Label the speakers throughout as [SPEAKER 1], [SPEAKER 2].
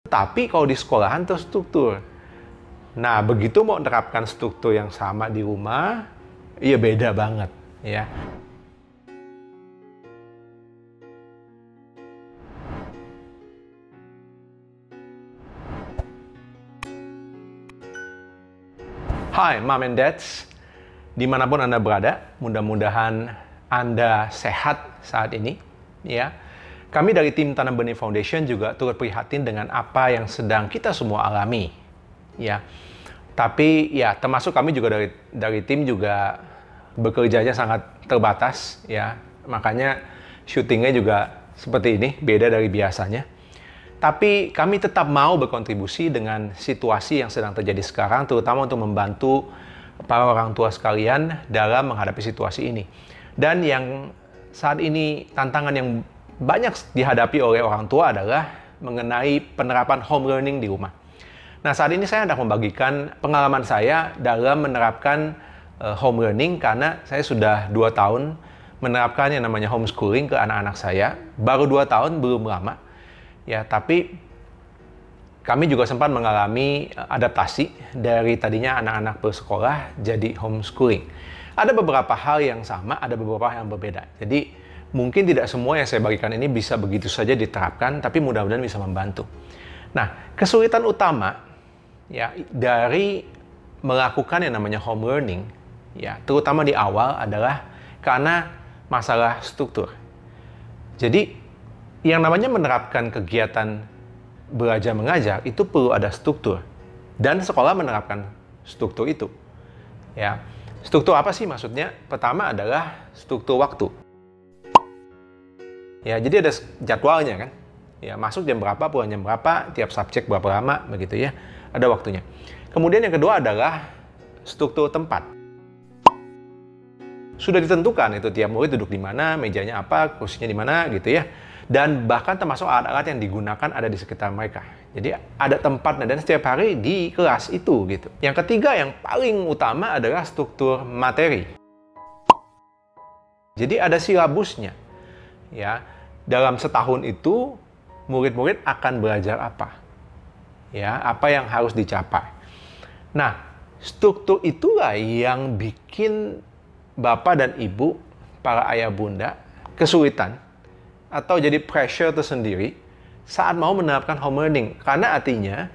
[SPEAKER 1] Tapi kalau di sekolahan terstruktur. Nah, begitu mau menerapkan struktur yang sama di rumah, ya beda banget, ya. Hai, Mom and Dads. Dimanapun Anda berada, mudah-mudahan Anda sehat saat ini, ya. Kami dari tim Tanam Benih Foundation juga turut prihatin dengan apa yang sedang kita semua alami, ya. Tapi ya termasuk kami juga dari tim juga bekerjanya sangat terbatas, ya. Makanya syutingnya juga seperti ini, beda dari biasanya. Tapi kami tetap mau berkontribusi dengan situasi yang sedang terjadi sekarang, terutama untuk membantu para orang tua sekalian dalam menghadapi situasi ini. Dan yang saat ini tantangan yang banyak dihadapi oleh orang tua adalah mengenai penerapan home learning di rumah. Nah, saat ini saya hendak membagikan pengalaman saya dalam menerapkan home learning karena saya sudah 2 tahun menerapkan yang namanya homeschooling ke anak-anak saya. Baru 2 tahun, belum lama. Ya, tapi kami juga sempat mengalami adaptasi dari tadinya anak-anak bersekolah jadi homeschooling. Ada beberapa hal yang sama, ada beberapa hal yang berbeda. Jadi, mungkin tidak semua yang saya bagikan ini bisa begitu saja diterapkan, tapi mudah-mudahan bisa membantu. Nah, kesulitan utama ya dari melakukan yang namanya home learning, ya terutama di awal adalah karena masalah struktur. Jadi, yang namanya menerapkan kegiatan belajar mengajar itu perlu ada struktur dan sekolah menerapkan struktur itu. Ya, struktur apa sih maksudnya? Pertama adalah struktur waktu. Ya, jadi ada jadwalnya kan. Ya, masuk jam berapa, pulang jam berapa, tiap subjek berapa lama, begitu ya. Ada waktunya. Kemudian yang kedua adalah struktur tempat. Sudah ditentukan itu tiap murid duduk di mana, mejanya apa, kursinya di mana, gitu ya. Dan bahkan termasuk alat-alat yang digunakan ada di sekitar mereka. Jadi ada tempatnya dan setiap hari di kelas itu gitu. Yang ketiga yang paling utama adalah struktur materi. Jadi ada silabusnya. Ya, dalam setahun itu murid-murid akan belajar apa? Ya, apa yang harus dicapai. Nah, struktur itulah yang bikin bapak dan ibu, para ayah bunda kesulitan atau jadi pressure tersendiri saat mau menerapkan home learning. Karena artinya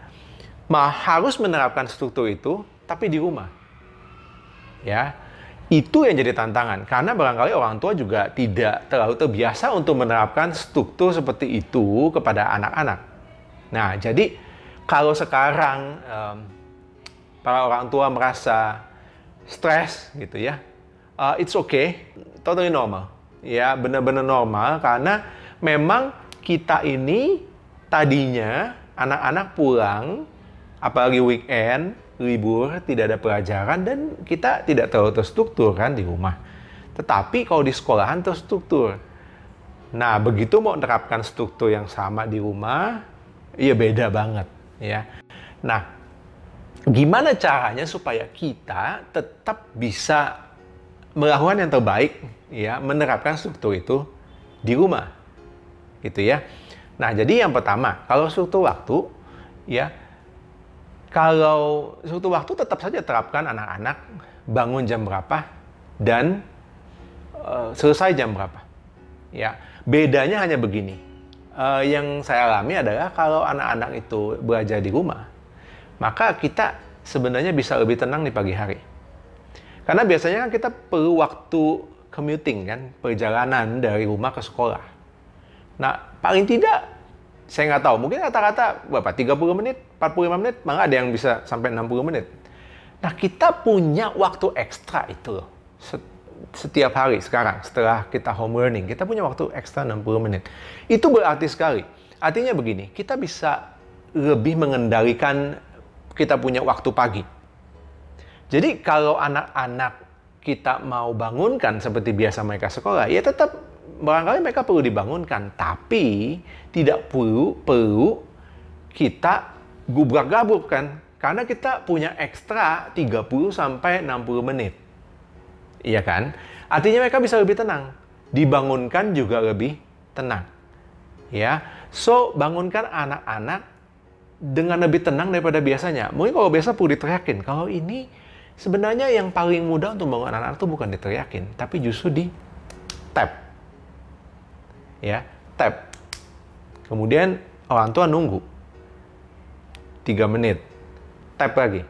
[SPEAKER 1] harus menerapkan struktur itu tapi di rumah. Ya, itu yang jadi tantangan karena barangkali orang tua juga tidak terlalu terbiasa untuk menerapkan struktur seperti itu kepada anak-anak. Nah, jadi kalau sekarang para orang tua merasa stres gitu ya, it's okay, totally normal. Ya, benar-benar normal karena memang kita ini tadinya anak-anak pulang, apalagi weekend, libur, tidak ada pelajaran dan kita tidak terlalu terstruktur kan di rumah. Tetapi kalau di sekolahan terstruktur. Nah, begitu mau menerapkan struktur yang sama di rumah, ya beda banget. Ya. Nah, gimana caranya supaya kita tetap bisa melakukan yang terbaik, ya, menerapkan struktur itu di rumah, gitu ya. Nah, jadi yang pertama, kalau struktur waktu, ya, kalau struktur waktu tetap saja terapkan anak-anak bangun jam berapa dan selesai jam berapa. Ya, bedanya hanya begini. Yang saya alami adalah kalau anak-anak itu belajar di rumah, maka kita sebenarnya bisa lebih tenang di pagi hari. Karena biasanya kan kita perlu waktu commuting kan, perjalanan dari rumah ke sekolah. Nah, paling tidak, saya nggak tahu, mungkin rata-rata berapa, 30 menit, 45 menit, malah ada yang bisa sampai 60 menit. Nah, kita punya waktu ekstra itu loh. Setiap hari sekarang, setelah kita home learning, kita punya waktu ekstra 60 menit. Itu berarti sekali. Artinya begini, kita bisa lebih mengendalikan kita punya waktu pagi. Jadi kalau anak-anak kita mau bangunkan seperti biasa mereka sekolah, ya tetap barangkali mereka perlu dibangunkan. Tapi tidak perlu kita gubrak-gabruk kan. Karena kita punya ekstra 30 sampai 60 menit. Iya kan? Artinya mereka bisa lebih tenang. Dibangunkan juga lebih tenang. Ya. So, bangunkan anak-anak dengan lebih tenang daripada biasanya. Mungkin kalau biasa perlu diteriakin. Kalau ini sebenarnya yang paling mudah untuk membangun anak-anak itu bukan diteriakin, tapi justru di tap. Ya, tap. Kemudian orang tua nunggu 3 menit. Tap lagi.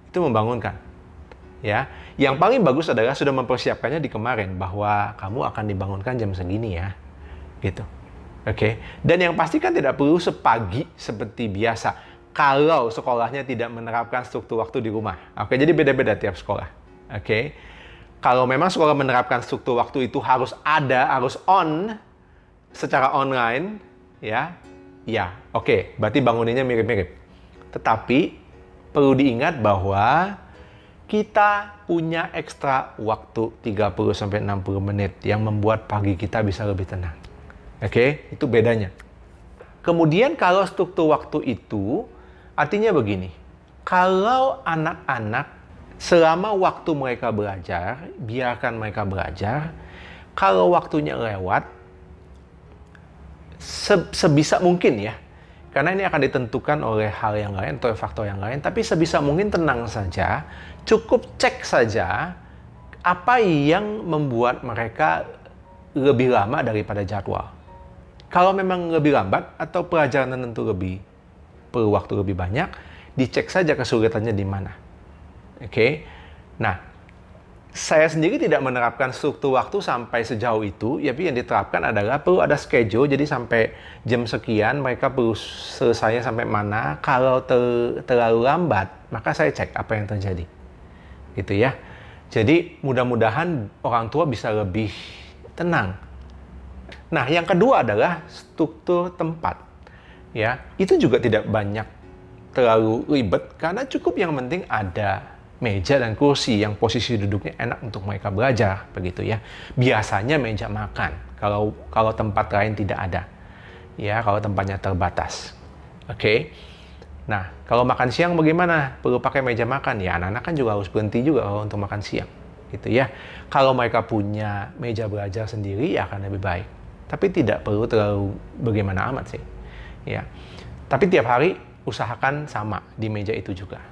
[SPEAKER 1] Itu membangunkan. Ya, yang paling bagus adalah sudah mempersiapkannya di kemarin bahwa kamu akan dibangunkan jam segini ya. Gitu. Oke. Dan yang pasti kan tidak perlu sepagi seperti biasa kalau sekolahnya tidak menerapkan struktur waktu di rumah. Oke, jadi beda-beda tiap sekolah. Oke. Kalau memang sekolah menerapkan struktur waktu itu harus ada, harus on secara online, ya. Ya, oke, berarti banguninnya mirip-mirip. Tetapi perlu diingat bahwa kita punya ekstra waktu 30-60 menit yang membuat pagi kita bisa lebih tenang. Oke, itu bedanya. Kemudian kalau struktur waktu itu, artinya begini. Kalau anak-anak selama waktu mereka belajar, biarkan mereka belajar. Kalau waktunya lewat, sebisa mungkin ya. Karena ini akan ditentukan oleh hal yang lain atau faktor yang lain. Tapi sebisa mungkin tenang saja. Cukup cek saja apa yang membuat mereka lebih lama daripada jadwal. Kalau memang lebih lambat atau pelajaran tentu perlu waktu lebih banyak, dicek saja kesulitannya di mana. Oke. Nah, saya sendiri tidak menerapkan struktur waktu sampai sejauh itu, tapi yang diterapkan adalah perlu ada schedule, jadi sampai jam sekian mereka perlu selesainya sampai mana. Kalau terlalu lambat, maka saya cek apa yang terjadi. Gitu ya. Jadi mudah-mudahan orang tua bisa lebih tenang. Nah, yang kedua adalah struktur tempat. Ya, itu juga tidak banyak terlalu ribet karena cukup yang penting ada meja dan kursi yang posisi duduknya enak untuk mereka belajar, begitu ya. Biasanya meja makan kalau tempat lain tidak ada. Ya, kalau tempatnya terbatas. Oke. Nah, kalau makan siang bagaimana? Perlu pakai meja makan? Ya, anak-anak kan juga harus berhenti juga kalau untuk makan siang. Gitu ya. Kalau mereka punya meja belajar sendiri, ya akan lebih baik. Tapi tidak perlu terlalu bagaimana amat sih. Ya. Tapi tiap hari usahakan sama di meja itu juga.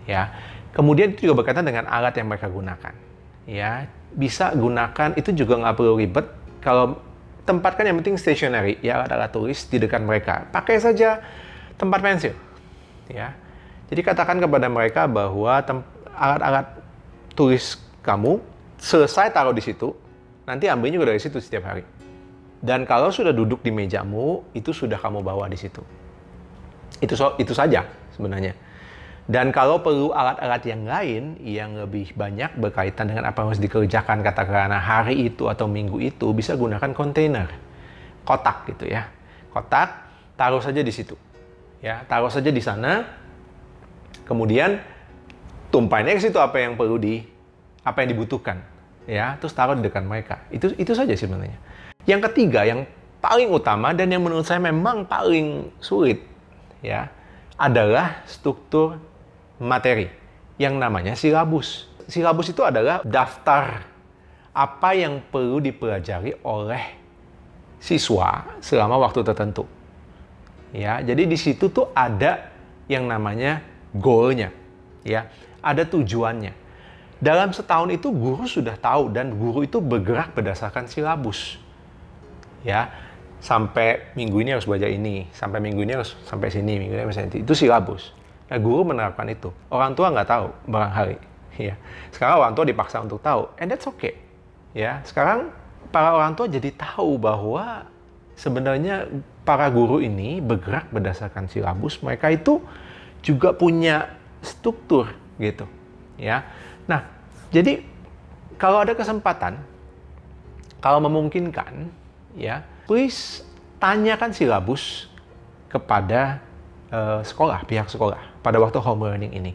[SPEAKER 1] Ya. Kemudian itu juga berkaitan dengan alat yang mereka gunakan. Ya, bisa gunakan, itu juga nggak perlu ribet. Kalau tempatkan yang penting stationary, ya alat-alat tulis di dekat mereka. Pakai saja tempat pensil. Ya. Jadi katakan kepada mereka bahwa alat-alat tulis kamu selesai taruh di situ, nanti ambilnya juga dari situ setiap hari. Dan kalau sudah duduk di mejamu, itu sudah kamu bawa di situ. Itu saja sebenarnya. Dan kalau perlu alat-alat yang lain yang lebih banyak berkaitan dengan apa yang harus dikerjakan katakanlah hari itu atau minggu itu, bisa gunakan kontainer, kotak gitu ya. Kotak, taruh saja di situ. Ya, taruh saja di sana. Kemudian tumpahin ke situ apa yang dibutuhkan. Ya, terus taruh di dekat mereka. Itu saja sebenarnya. Yang ketiga, yang paling utama dan yang menurut saya memang paling sulit, ya, adalah struktur materi yang namanya silabus. Silabus itu adalah daftar apa yang perlu dipelajari oleh siswa selama waktu tertentu. Ya, jadi di situ tuh ada yang namanya goal-nya, ya, ada tujuannya. Dalam setahun itu guru sudah tahu dan guru itu bergerak berdasarkan silabus. Ya, sampai minggu ini harus belajar ini, sampai minggu ini harus sampai sini, minggu ini sampai sini. Itu silabus. Nah, guru menerapkan itu. Orang tua nggak tahu barangkali. Ya. Sekarang orang tua dipaksa untuk tahu, and that's okay. Ya, sekarang para orang tua jadi tahu bahwa sebenarnya para guru ini bergerak berdasarkan silabus. Mereka itu juga punya struktur gitu. Ya. Nah, jadi kalau ada kesempatan, kalau memungkinkan, ya, please tanyakan silabus kepada pihak sekolah pada waktu home learning ini.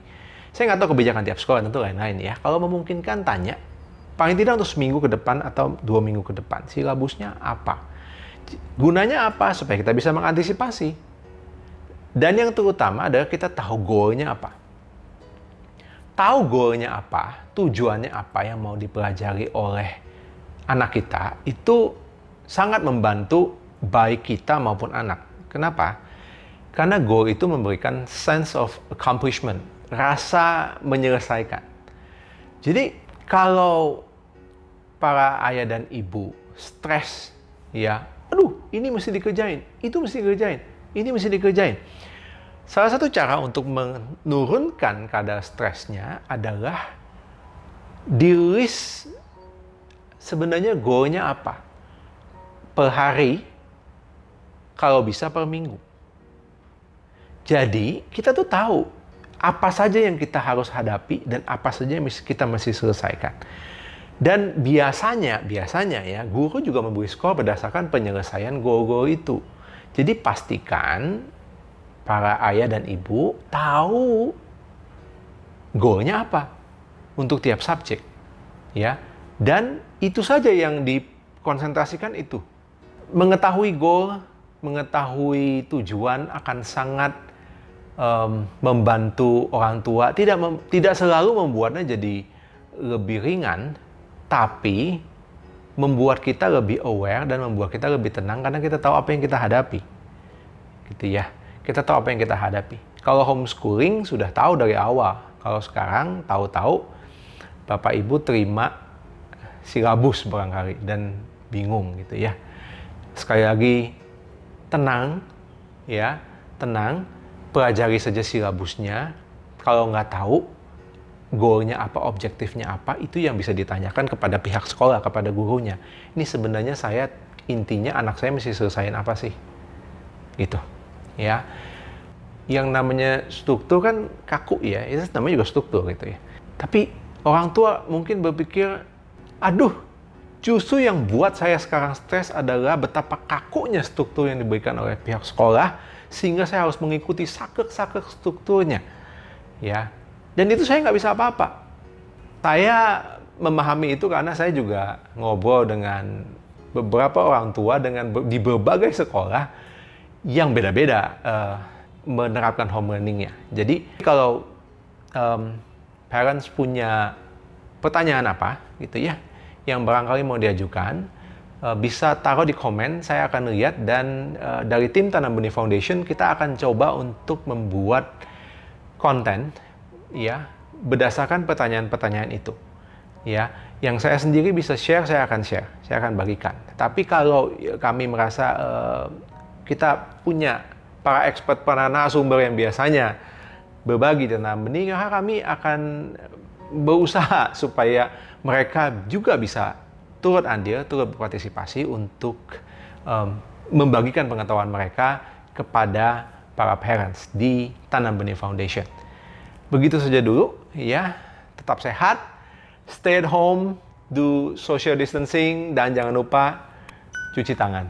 [SPEAKER 1] Saya nggak tahu kebijakan tiap sekolah, tentu lain-lain ya. Kalau memungkinkan tanya, paling tidak untuk seminggu ke depan atau 2 minggu ke depan, silabusnya apa? Gunanya apa? Supaya kita bisa mengantisipasi. Dan yang terutama adalah kita tahu goalnya apa. Tahu goalnya apa, tujuannya apa yang mau dipelajari oleh anak kita, itu sangat membantu baik kita maupun anak. Kenapa? Karena goal itu memberikan sense of accomplishment, rasa menyelesaikan. Jadi kalau para ayah dan ibu stres, ya, aduh ini mesti dikerjain, itu mesti dikerjain, ini mesti dikerjain. Salah satu cara untuk menurunkan kadar stresnya adalah di list sebenarnya goalnya apa. Per hari, kalau bisa per minggu. Jadi kita tuh tahu apa saja yang kita harus hadapi dan apa saja yang kita mesti selesaikan. Dan biasanya ya, guru juga memberi skor berdasarkan penyelesaian goal-goal itu. Jadi pastikan para ayah dan ibu tahu goalnya apa untuk tiap subjek, ya. Dan itu saja yang dikonsentrasikan itu. Mengetahui goal, mengetahui tujuan akan sangat membantu orang tua. Tidak selalu membuatnya jadi lebih ringan, tapi membuat kita lebih aware dan membuat kita lebih tenang karena kita tahu apa yang kita hadapi. Gitu ya. Kita tahu apa yang kita hadapi. Kalau homeschooling sudah tahu dari awal. Kalau sekarang tahu-tahu Bapak Ibu terima silabus barangkali dan bingung gitu ya. Sekali lagi tenang ya, tenang, pelajari saja silabusnya. Kalau nggak tahu goalnya apa, objektifnya apa, itu yang bisa ditanyakan kepada pihak sekolah, kepada gurunya. Ini sebenarnya intinya anak saya mesti selesaiin apa sih? Gitu. Ya. Yang namanya struktur kan kaku ya, itu namanya juga struktur gitu ya. Tapi orang tua mungkin berpikir, aduh, justru yang buat saya sekarang stres adalah betapa kakunya struktur yang diberikan oleh pihak sekolah, sehingga saya harus mengikuti sakek-sakek strukturnya. Ya. Dan itu saya nggak bisa apa-apa. Saya memahami itu karena saya juga ngobrol dengan beberapa orang tua di berbagai sekolah yang beda-beda menerapkan home learning-nya. Jadi kalau parents punya pertanyaan apa gitu ya, yang barangkali mau diajukan, bisa taruh di komen, saya akan lihat, dan dari tim Tanam Benih Foundation kita akan coba untuk membuat konten ya berdasarkan pertanyaan-pertanyaan itu. Ya, yang saya sendiri bisa share, saya akan bagikan. Tapi kalau kami merasa kita punya para expert, para narasumber yang biasanya berbagi tentang benih, kami akan berusaha supaya mereka juga bisa turut andil, turut berpartisipasi untuk membagikan pengetahuan mereka kepada para parents di Tanam Benih Foundation. Begitu saja dulu, ya. Tetap sehat, stay at home, do social distancing, dan jangan lupa cuci tangan.